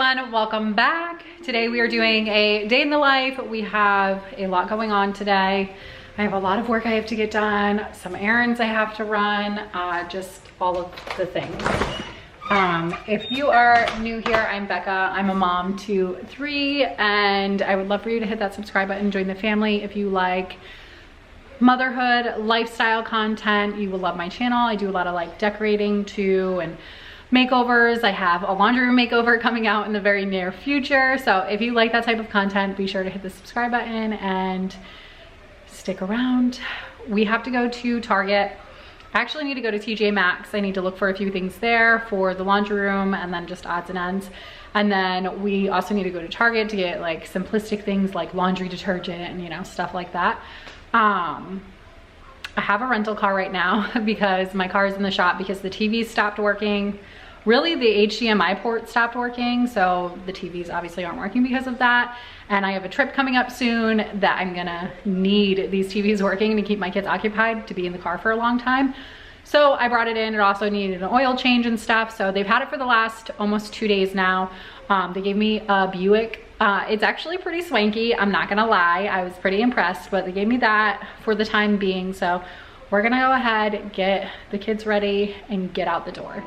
everyone, welcome back. Today we are doing a day in the life. We have a lot going on today. I have a lot of work I have to get done, some errands I have to run, just all of the things. If you are new here, I'm Becca. I'm a mom to 3, and I would love for you to hit that subscribe button and join the family. If you like motherhood, lifestyle content, you will love my channel. I do a lot of like decorating too, and makeovers. I have a laundry room makeover coming out in the very near future. So if you like that type of content, be sure to hit the subscribe button and stick around. We have to go to Target. I actually need to go to TJ Maxx. I need to look for a few things there for the laundry room and then just odds and ends. And then we also need to go to Target to get like simplistic things like laundry detergent and, you know, stuff like that. I have a rental car right now because my car is in the shop because the TV stopped working. Really, the HDMI port stopped working, so the TVs obviously aren't working because of that. And I have a trip coming up soon that I'm gonna need these TVs working to keep my kids occupied to be in the car for a long time. So I brought it in. It also needed an oil change and stuff. So they've had it for the last almost 2 days now. They gave me a Buick. It's actually pretty swanky, I'm not gonna lie. I was pretty impressed, but they gave me that for the time being. So we're gonna go ahead, get the kids ready, and get out the door.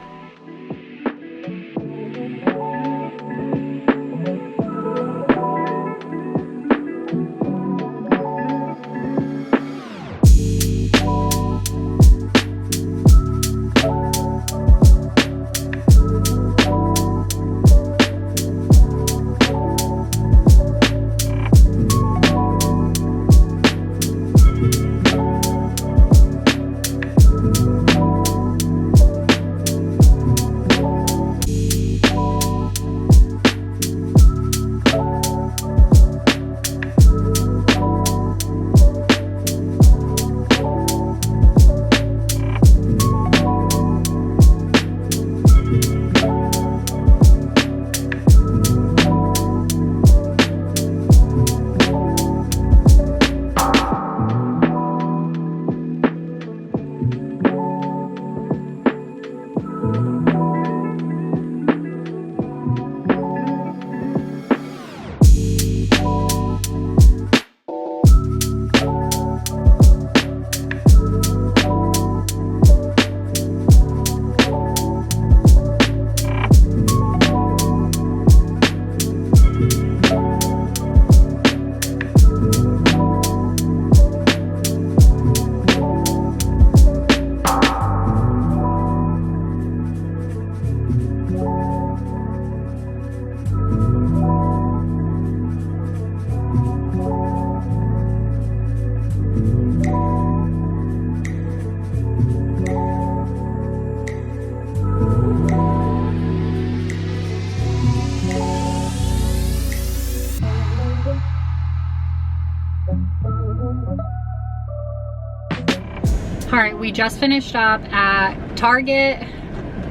we just finished up at Target.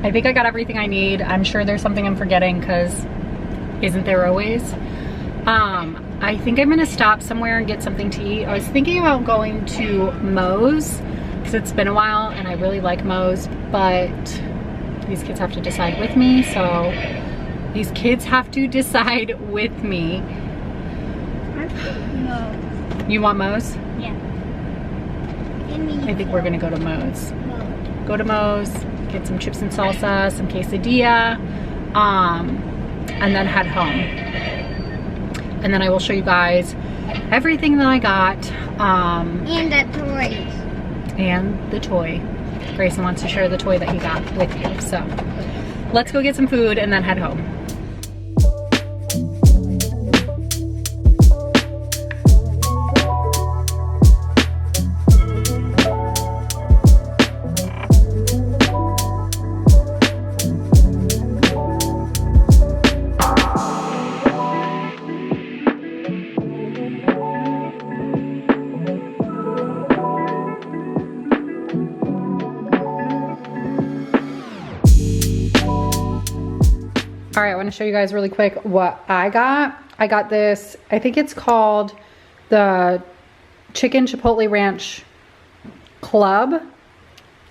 I think I got everything I need. I'm sure there's something I'm forgetting because isn't there always? I think I'm gonna stop somewhere and get something to eat. I was thinking about going to Moe's because it's been a while and I really like Moe's, but these kids have to decide with me, so these kids have to decide with me. No. You want Moe's? Yeah. I think we're gonna go to Moe's. Go to Moe's, get some chips and salsa, some quesadilla, and then head home. And then I will show you guys everything that I got. And the toys. And the toy. Grayson wants to share the toy that he got with you. So let's go get some food and then head home. All right, I want to show you guys really quick what I got. I got this, I think it's called the Chicken Chipotle Ranch Club.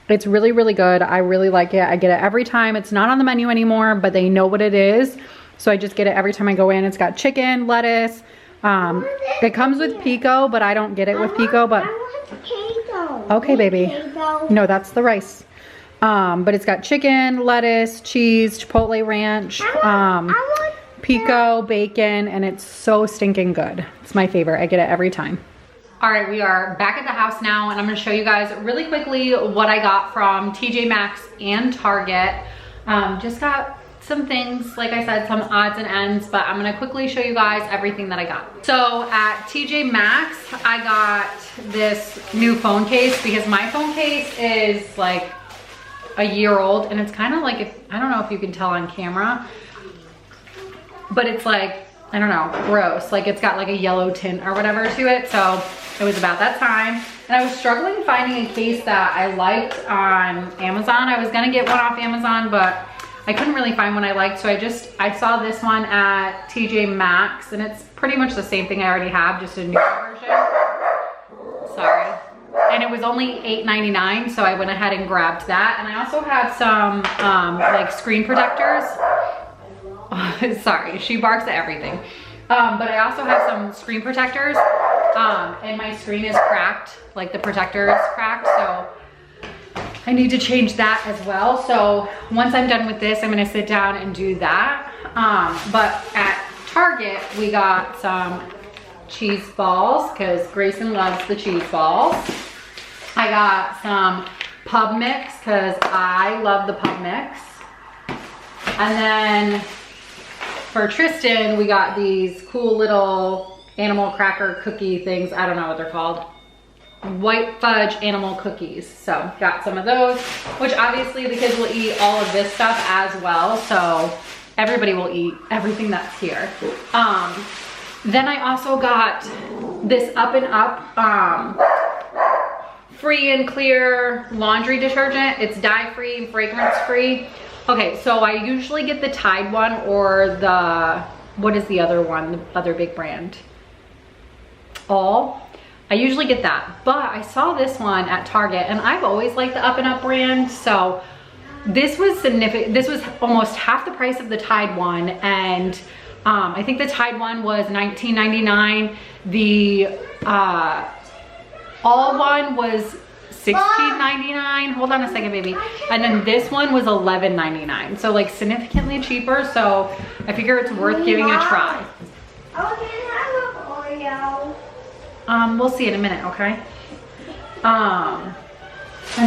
It's really, really good. I really like it. I get it every time. It's not on the menu anymore, but they know what it is. So I just get it every time I go in. It's got chicken, lettuce. It comes with pico, but I don't get it with pico. But okay, baby. No, that's the rice. But it's got chicken, lettuce, cheese, chipotle ranch, pico, bacon, and it's so stinking good. It's my favorite. I get it every time. All right, we are back at the house now, and I'm gonna show you guys really quickly what I got from TJ Maxx and Target. Just got some things, like I said, some odds and ends, but I'm gonna quickly show you guys everything that I got. So at TJ Maxx, I got this new phone case because my phone case is like a year old, and it's kind of like, I don't know if you can tell on camera, but it's like, I don't know, gross. Like it's got like a yellow tint or whatever to it. So it was about that time. And I was struggling finding a case that I liked on Amazon. I was gonna get one off Amazon, but I couldn't really find one I liked. So I saw this one at TJ Maxx, and it's pretty much the same thing I already have, just a new version. Sorry. And it was only $8.99, so I went ahead and grabbed that. And I also have some like screen protectors. Sorry, she barks at everything. But I also have some screen protectors, and my screen is cracked, like the protector is cracked, so I need to change that as well. So once I'm done with this, I'm gonna sit down and do that. But at Target, we got some cheese balls because Grayson loves the cheese balls. I got some pub mix because I love the pub mix. And then for Tristan, we got these cool little animal cracker cookie things. I don't know what they're called. White fudge animal cookies. So got some of those, which obviously the kids will eat all of this stuff as well. So everybody will eat everything that's here. Then I also got this Up and Up free and clear laundry detergent. It's dye-free and fragrance-free. Okay, so I usually get the Tide one or the, what is the other one, the other big brand? All. I usually get that, but I saw this one at Target, and I've always liked the Up and Up brand, so this was significant. This was almost half the price of the Tide one, and I think the Tide one was $19.99. The All one was $16.99. Hold on a second, baby. And then this one was $11.99. So like significantly cheaper. So I figure it's worth giving a try. We'll see in a minute, okay? And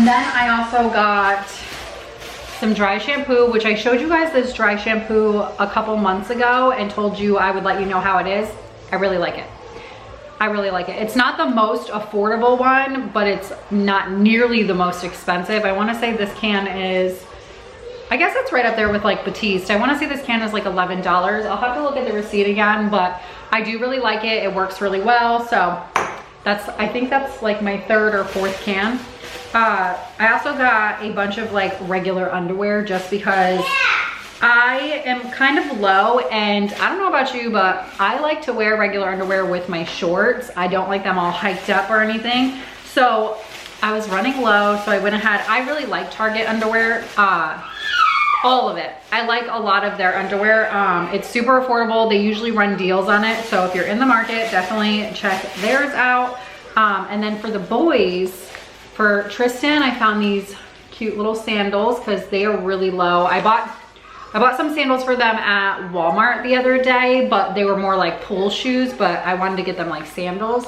then I also got some dry shampoo, which I showed you guys this dry shampoo a couple months ago and told you I would let you know how it is. I really like it. I really like it. It's not the most affordable one, but it's not nearly the most expensive. I wanna say this can is, I guess it's right up there with like Batiste. I wanna say this can is like $11. I'll have to look at the receipt again, but I do really like it. It works really well. So that's, I think that's like my third or fourth can. I also got a bunch of like regular underwear just because I am kind of low, and I don't know about you, but I like to wear regular underwear with my shorts. I don't like them all hiked up or anything. So I was running low, so I went ahead. I really like Target underwear, all of it. I like a lot of their underwear. It's super affordable. They usually run deals on it. So if you're in the market, definitely check theirs out. And then for the boys, for Tristan, I found these cute little sandals because they are really low. I bought some sandals for them at Walmart the other day, but they were more like pool shoes, but I wanted to get them like sandals.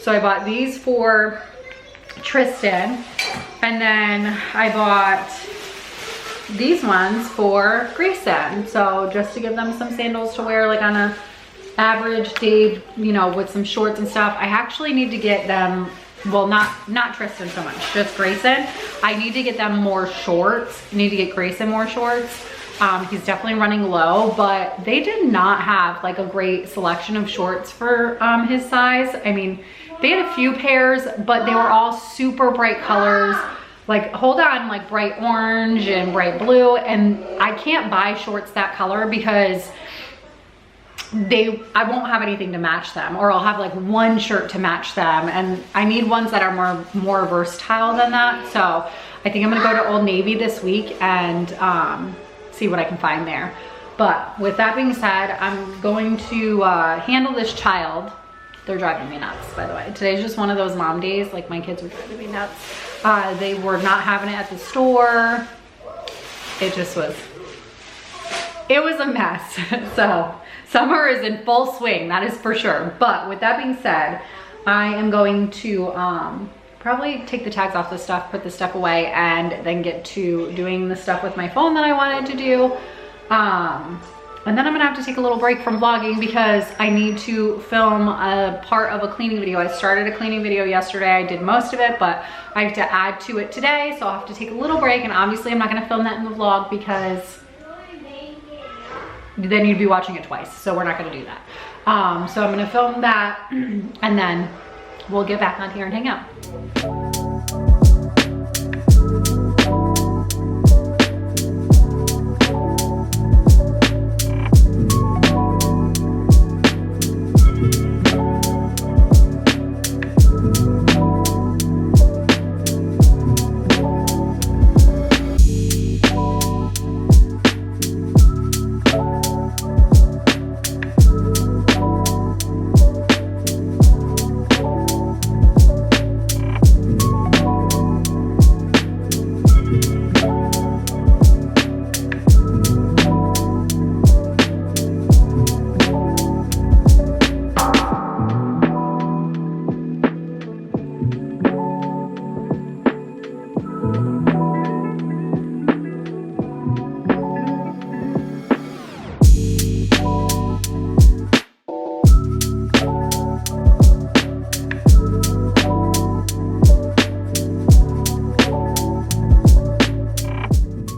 So I bought these for Tristan, and then I bought these ones for Grayson. So just to give them some sandals to wear like on a average day, you know, with some shorts and stuff. I actually need to get them, well, not Tristan so much, just Grayson. I need to get them more shorts. I need to get Grayson more shorts. He's definitely running low, but they did not have like a great selection of shorts for his size. I mean, they had a few pairs, but they were all super bright colors. Like, hold on, like bright orange and bright blue. And I can't buy shorts that color because I won't have anything to match them, or I'll have like one shirt to match them. And I need ones that are more versatile than that. So I think I'm gonna go to Old Navy this week and see what I can find there. But with that being said, I'm going to handle this child. They're driving me nuts, by the way. Today's just one of those mom days. Like, my kids were driving me nuts. They were not having it at the store. It was a mess. So summer is in full swing, that is for sure. But with that being said, I am going to probably take the tags off the stuff, put the stuff away, and then get to doing the stuff with my phone that I wanted to do. And then I'm gonna have to take a little break from vlogging because I need to film a part of a cleaning video. I started a cleaning video yesterday. I did most of it, but I have to add to it today. So I'll have to take a little break, and obviously I'm not gonna film that in the vlog because then you'd be watching it twice. So we're not gonna do that. So I'm gonna film that and then we'll get back on here and hang out.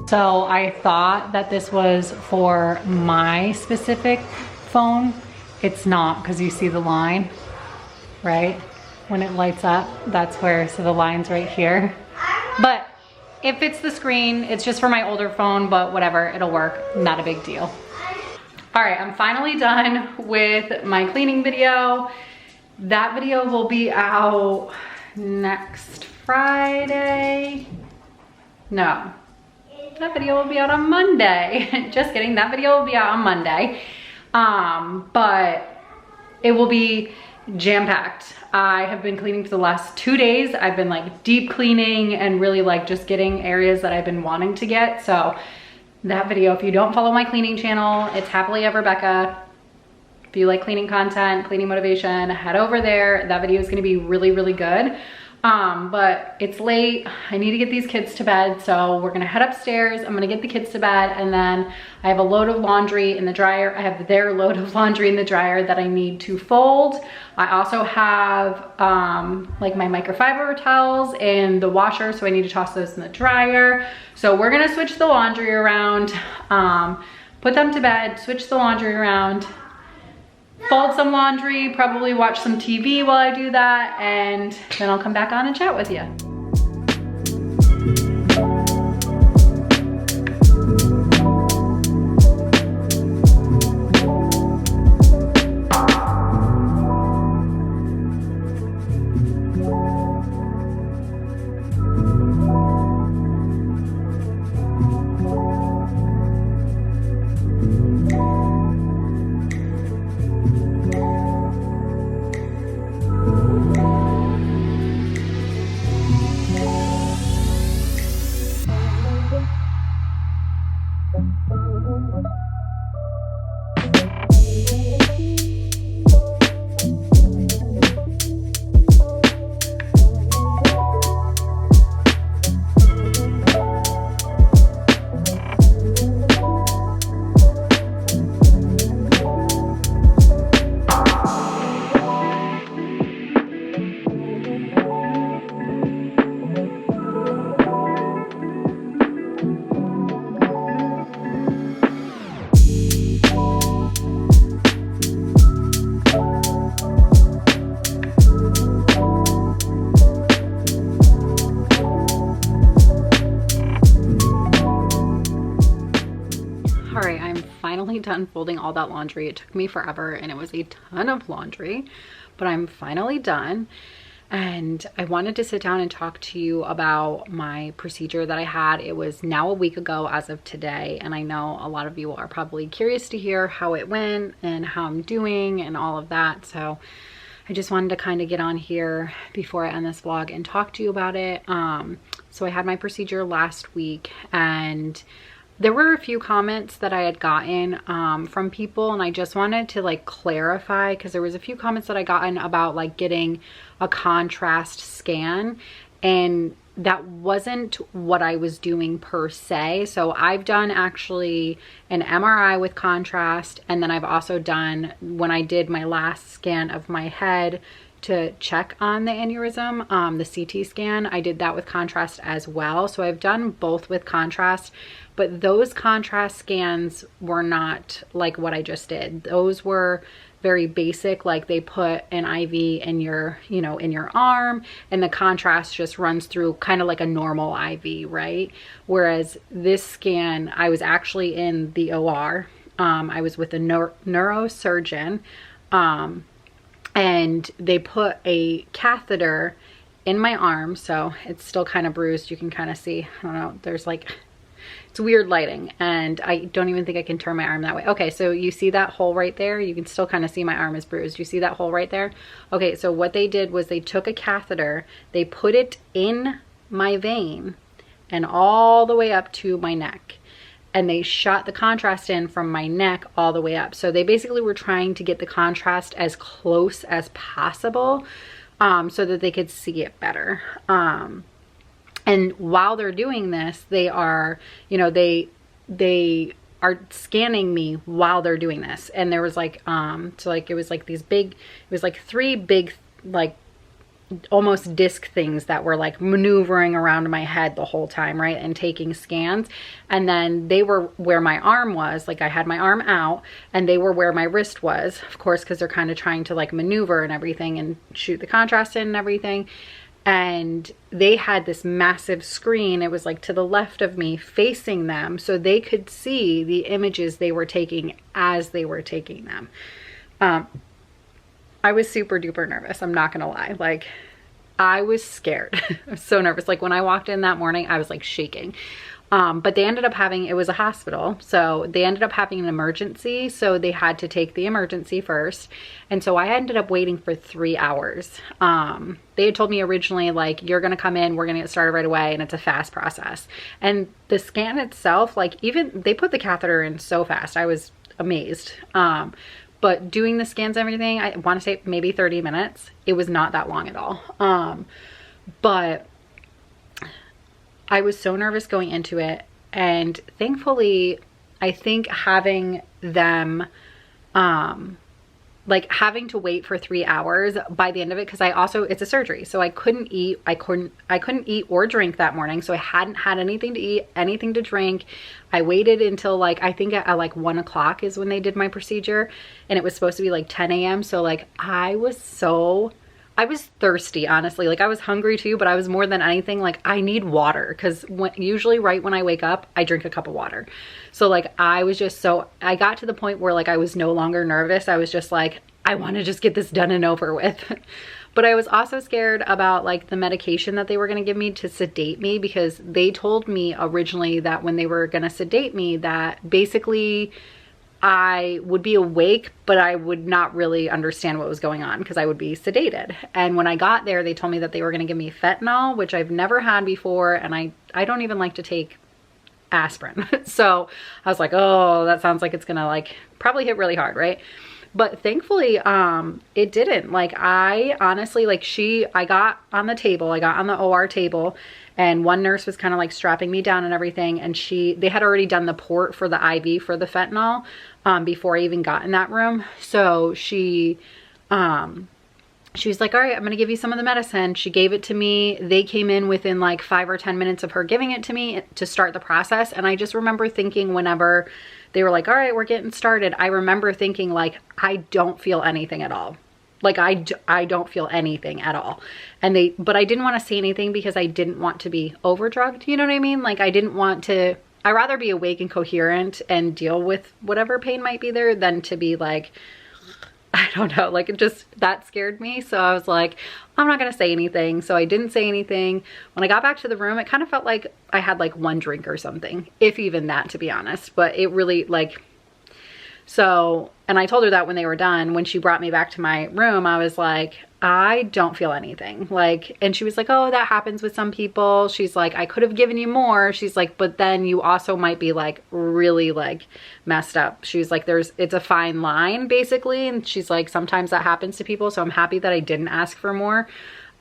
So I thought that this was for my specific phone. It's not, because you see the line, right? When it lights up, that's where, so the line's right here. But if it's the screen, it's just for my older phone, but whatever, it'll work, not a big deal. All right, I'm finally done with my cleaning video. That video will be out next Friday. No. That video will be out on Monday. Just kidding, that video will be out on Monday. But it will be jam-packed. I have been cleaning for the last 2 days. I've been like deep cleaning and really like just getting areas that I've been wanting to get. So that video, if you don't follow my cleaning channel, it's Happily Ever Becca. If you like cleaning content, cleaning motivation, head over there. That video is gonna be really, really good. But it's late. I need to get these kids to bed, so we're gonna head upstairs. I'm gonna get the kids to bed, and then I have a load of laundry in the dryer. I have their load of laundry in the dryer that I need to fold. I also have like my microfiber towels in the washer, so I need to toss those in the dryer. So we're gonna switch the laundry around, put them to bed, switch the laundry around, fold some laundry, probably watch some TV while I do that, and then I'll come back on and chat with you. All right, I'm finally done folding all that laundry. It took me forever and it was a ton of laundry, but I'm finally done. And I wanted to sit down and talk to you about my procedure that I had. It was now a week ago as of today, and I know a lot of you are probably curious to hear how it went and how I'm doing and all of that. So I just wanted to kind of get on here before I end this vlog and talk to you about it. So I had my procedure last week, and there were a few comments that I had gotten from people, and I just wanted to like clarify, because there was a few comments that I gotten about like getting a contrast scan, and that wasn't what I was doing per se. So I've done actually an MRI with contrast, and then I've also done, when I did my last scan of my head to check on the aneurysm, the CT scan, I did that with contrast as well. So I've done both with contrast, but those contrast scans were not like what I just did. Those were very basic, like they put an IV in your, you know, in your arm, and the contrast just runs through kind of like a normal IV, right? Whereas this scan, I was actually in the OR. I was with a neurosurgeon, and they put a catheter in my arm, so it's still kind of bruised. You can kind of see, I don't know, there's like, it's weird lighting, and I don't even think I can turn my arm that way. Okay, so you see that hole right there? You can still kind of see my arm is bruised. You see that hole right there? Okay, so what they did was they took a catheter, they put it in my vein and all the way up to my neck, and they shot the contrast in from my neck all the way up. So they basically were trying to get the contrast as close as possible, so that they could see it better. And while they're doing this, they are, you know, they are scanning me while they're doing this. And there was like, so like, it was like these big, it was like 3 big, like almost disc things that were like maneuvering around my head the whole time, right? And taking scans. And then they were where my arm was, like I had my arm out, and they were where my wrist was, of course, because they're kind of trying to like maneuver and everything and shoot the contrast in and everything. And they had this massive screen, it was like to the left of me, facing them, so they could see the images they were taking as they were taking them. I was super duper nervous, I'm not gonna lie. Like, I was scared. I was so nervous. Like when I walked in that morning, I was like shaking. But they ended up having, it was a hospital, so they ended up having an emergency, so they had to take the emergency first. And so I ended up waiting for 3 hours. They had told me originally, like, you're gonna come in, we're gonna get started right away, and it's a fast process. And the scan itself, like, even they put the catheter in so fast, I was amazed. But doing the scans and everything, I want to say maybe 30 minutes. It was not that long at all. But I was so nervous going into it, and thankfully, I think having them, like having to wait for 3 hours by the end of it, because I also, it's a surgery, so I couldn't eat, I couldn't eat or drink that morning, so I hadn't had anything to eat, anything to drink. I waited until like, I think at like 1 o'clock is when they did my procedure, and it was supposed to be like 10 a.m. So like, I was thirsty, honestly. Like I was hungry too, but I was more than anything like, I need water, because usually right when I wake up, I drink a cup of water. So like, I was just so, I got to the point where like I was no longer nervous. I was just like, I want to just get this done and over with. But I was also scared about like the medication that they were going to give me to sedate me, because they told me originally that when they were going to sedate me, that basically I would be awake, but I would not really understand what was going on because I would be sedated. And when I got there, they told me that they were going to give me fentanyl, which I've never had before. And I don't even like to take aspirin. So I was like, oh, that sounds like it's gonna like probably hit really hard, right? But thankfully, it didn't. Like, I honestly, like, I got on the table, I got on the OR table, and one nurse was kind of like strapping me down and everything. And they had already done the port for the IV for the fentanyl, before I even got in that room. So she was like, all right, I'm going to give you some of the medicine. She gave it to me. They came in within like 5 or 10 minutes of her giving it to me to start the process. And I just remember thinking, whenever they were like, all right, we're getting started, I remember thinking like, I don't feel anything at all. Like I don't feel anything at all. But I didn't want to say anything because I didn't want to be overdrugged. You know what I mean? Like, I'd rather be awake and coherent and deal with whatever pain might be there than to be like, I don't know, like, that scared me. So I was like, I'm not gonna say anything. So I didn't say anything. When I got back to the room, it kind of felt like I had like one drink or something, if even that, to be honest. But it really, like, so, and I told her that when they were done. When she brought me back to my room, I was like, I don't feel anything. Like, and she was like, oh, that happens with some people. She's like, I could have given you more. She's like, but then you also might be like really like messed up. She's like, it's a fine line basically. And she's like, sometimes that happens to people. So I'm happy that I didn't ask for more.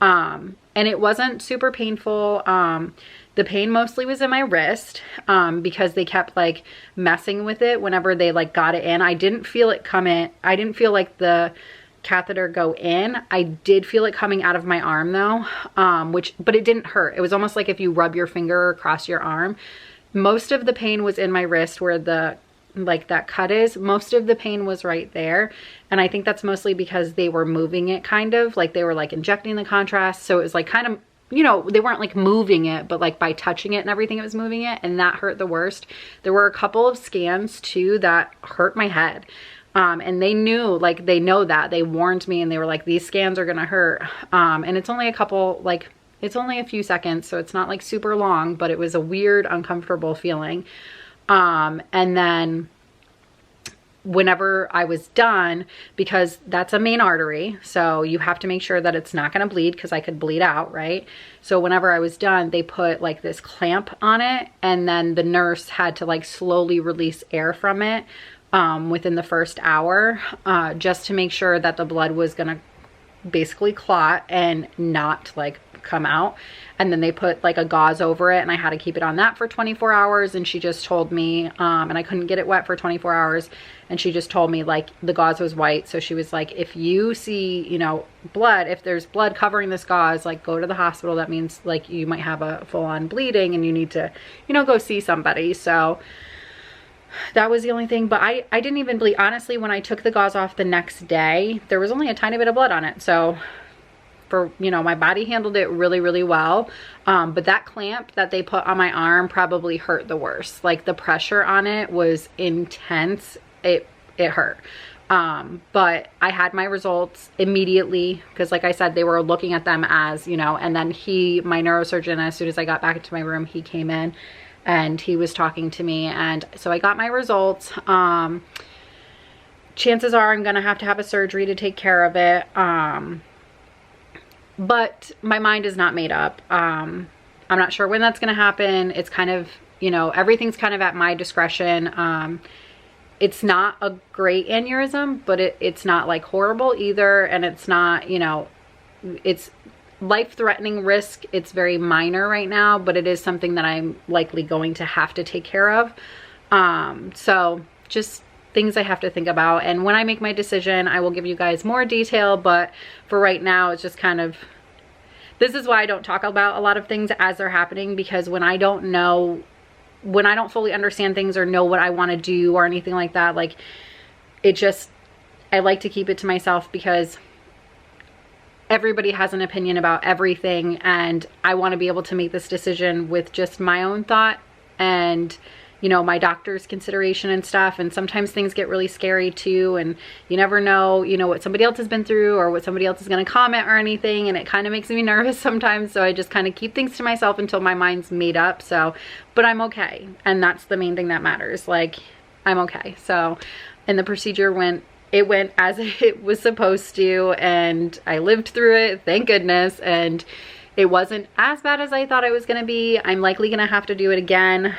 And it wasn't super painful. The pain mostly was in my wrist, because they kept like messing with it whenever they like got it in. I didn't feel it come in. I didn't feel like the catheter go in. I did feel it coming out of my arm though, but it didn't hurt. It was almost like if you rub your finger across your arm. Most of the pain was in my wrist where that cut is. Most of the pain was right there. And I think that's mostly because they were moving it, kind of like they were like injecting the contrast. So it was like kind of, you know, they weren't like moving it, but like by touching it and everything, it was moving it, and that hurt the worst. There were a couple of scans too that hurt my head. And they knew, like, they know that. They warned me and they were like, these scans are gonna hurt. And it's only it's only a few seconds, so it's not like super long, but it was a weird, uncomfortable feeling. And then whenever I was done, because that's a main artery, so you have to make sure that it's not going to bleed, because I could bleed out, right? So whenever I was done, they put like this clamp on it, and then the nurse had to like slowly release air from it within the first hour, just to make sure that the blood was going to basically clot and not like come out. And then they put like a gauze over it, and I had to keep it on that for 24 hours. And she just told me, and I couldn't get it wet for 24 hours. And she just told me like the gauze was white. So she was like, if you see, you know, blood, if there's blood covering this gauze, like go to the hospital. That means like you might have a full on bleeding and you need to, you know, go see somebody. So that was the only thing. But I didn't even bleed. Honestly, when I took the gauze off the next day, there was only a tiny bit of blood on it. So you know, my body handled it really, really well. But that clamp that they put on my arm probably hurt the worst. Like the pressure on it was intense. It hurt. But I had my results immediately, because like I said, they were looking at them as, you know, and then my neurosurgeon, as soon as I got back into my room, he came in and he was talking to me. And so I got my results. Chances are I'm going to have a surgery to take care of it. But my mind is not made up. I'm not sure when that's going to happen. It's kind of, you know, everything's kind of at my discretion. It's not a great aneurysm, but it's not like horrible either. And it's not, you know, it's life-threatening risk. It's very minor right now, but it is something that I'm likely going to have to take care of. So just things I have to think about. And when I make my decision, I will give you guys more detail, but for right now, it's just kind of, this is why I don't talk about a lot of things as they're happening, because when I don't fully understand things or know what I want to do or anything like that, like I like to keep it to myself, because everybody has an opinion about everything, and I want to be able to make this decision with just my own thought and, you know, my doctor's consideration and stuff. And sometimes things get really scary too, and you never know, you know, what somebody else has been through or what somebody else is going to comment or anything, and it kind of makes me nervous sometimes. So I just kind of keep things to myself until my mind's made up. So, but I'm okay, and that's the main thing that matters. Like, I'm okay. So, and the procedure went as it was supposed to, and I lived through it, thank goodness. And It wasn't as bad as I thought it was gonna be. I'm likely gonna have to do it again,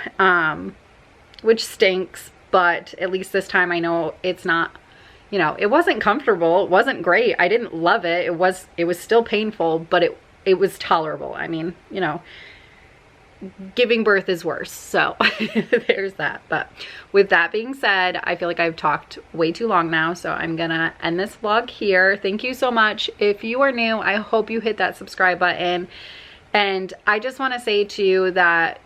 which stinks, but at least this time I know it's not, you know, it wasn't comfortable. It wasn't great. I didn't love it. It was still painful, but it was tolerable. I mean, you know, giving birth is worse. So there's that. But with that being said, I feel like I've talked way too long now, so I'm gonna end this vlog here. Thank you so much. If you are new, I hope you hit that subscribe button. And I just want to say to you that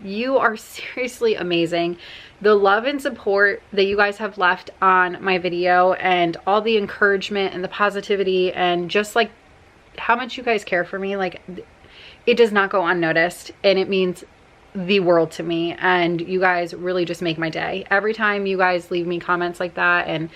you are seriously amazing. The love and support that you guys have left on my video, and all the encouragement and the positivity, and just like how much you guys care for me, like, it does not go unnoticed, and it means the world to me. And you guys really just make my day. Every time you guys leave me comments like that, and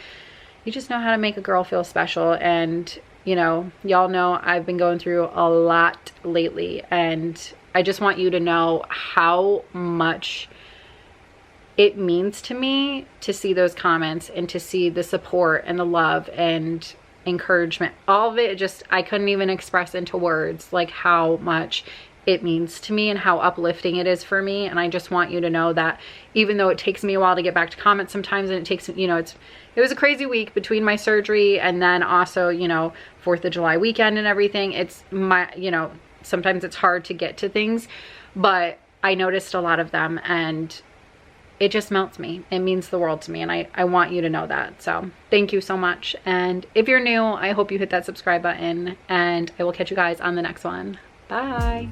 you just know how to make a girl feel special. And you know, y'all know I've been going through a lot lately, and I just want you to know how much it means to me to see those comments, and to see the support and the love and encouragement. All of it, just, I couldn't even express into words like how much it means to me and how uplifting it is for me. And I just want you to know that even though it takes me a while to get back to comments sometimes, and it takes, you know, it was a crazy week between my surgery and then also, you know, 4th of July weekend and everything. It's my, you know, sometimes it's hard to get to things, but I noticed a lot of them, and it just melts me. It means the world to me, and I want you to know that. So thank you so much. And if you're new, I hope you hit that subscribe button, and I will catch you guys on the next one. Bye.